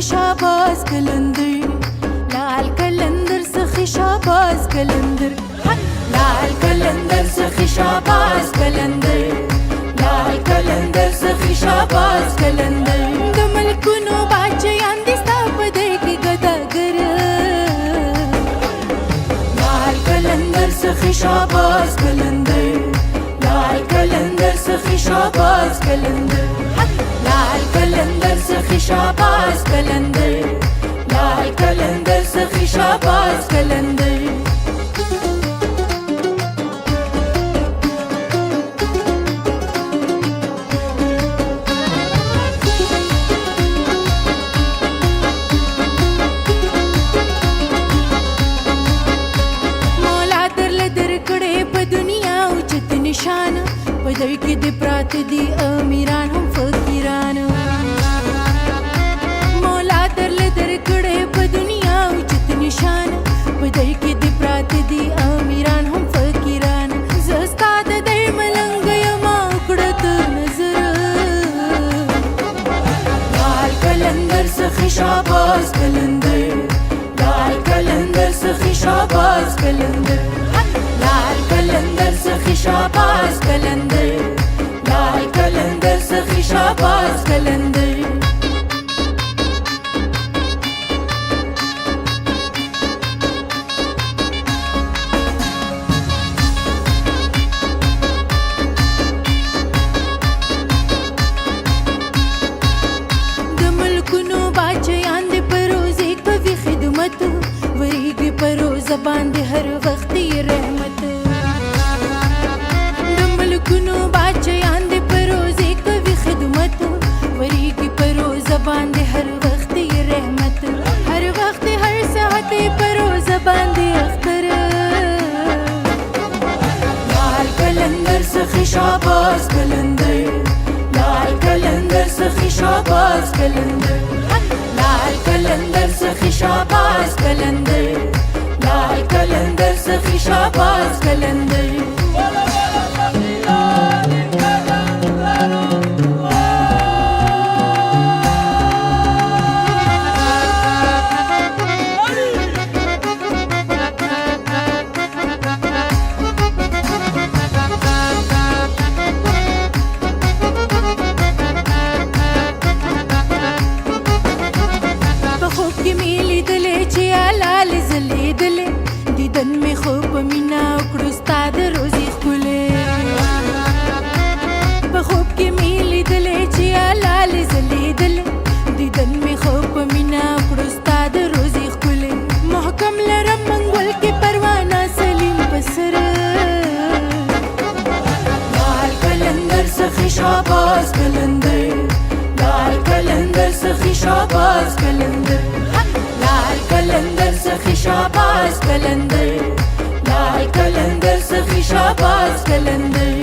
شاباز کلندر لال کلندر سخی شاباز کلندر لال کلندر سخی شاباز کلندر لال کلندر سخی شاباز کلندر د ملکونو باچیان دي ستا په دی کې ګداګر لال کلندر سخی شاباز کلندر لال کلندر سخی شاباز کلندر لال کلندر سخی شاباز کلندر لال کلندر سخی شاباز کلندر نشان پدې کې د پرات دي امیران هم فقیران مولا درل درکړې په دنیا او چت نشان پدې کې د پرات دي امیران هم فقیران زستا د دې ملنګ یما کړت نظر لال کلندر سخی شاباز کلندر لال کلندر سخی شاباز کلندر لال کلندر سخی شاباز کلندر لال کلندر سخی شاباز کلندر د ملکونو باچیان دي پروزي کوي خدمت وریږي پروزه باندې هر وخت رحمت ملکونو باچیان دي پروزي کوي خدمت وریږي پروزه باندې هر وخت رحمت هر وخت هر ساعت پروزه باندې اختر لال کلندر سخی شاباز کلندر لال کلندر سخی شاباز کلندر لال کلندر سخی شاباز کلندر لال کلندر سخی شاباز کلندر دیدن می خوب مینا وکړو ستا د روزي ښکلې په خوب کې می لیدلې چې حلال ځلېدلې دیدن می خوب مینا وکړو ستا د روزي ښکلې محکم لرم منګول کې پروانه سلیم په سر لال کلندر سخی شاباز کلندر لال کلندر سخی شاباز کلندر لال کلندر سخی شاباز کلندر لال کلندر سخی شاباز کلندر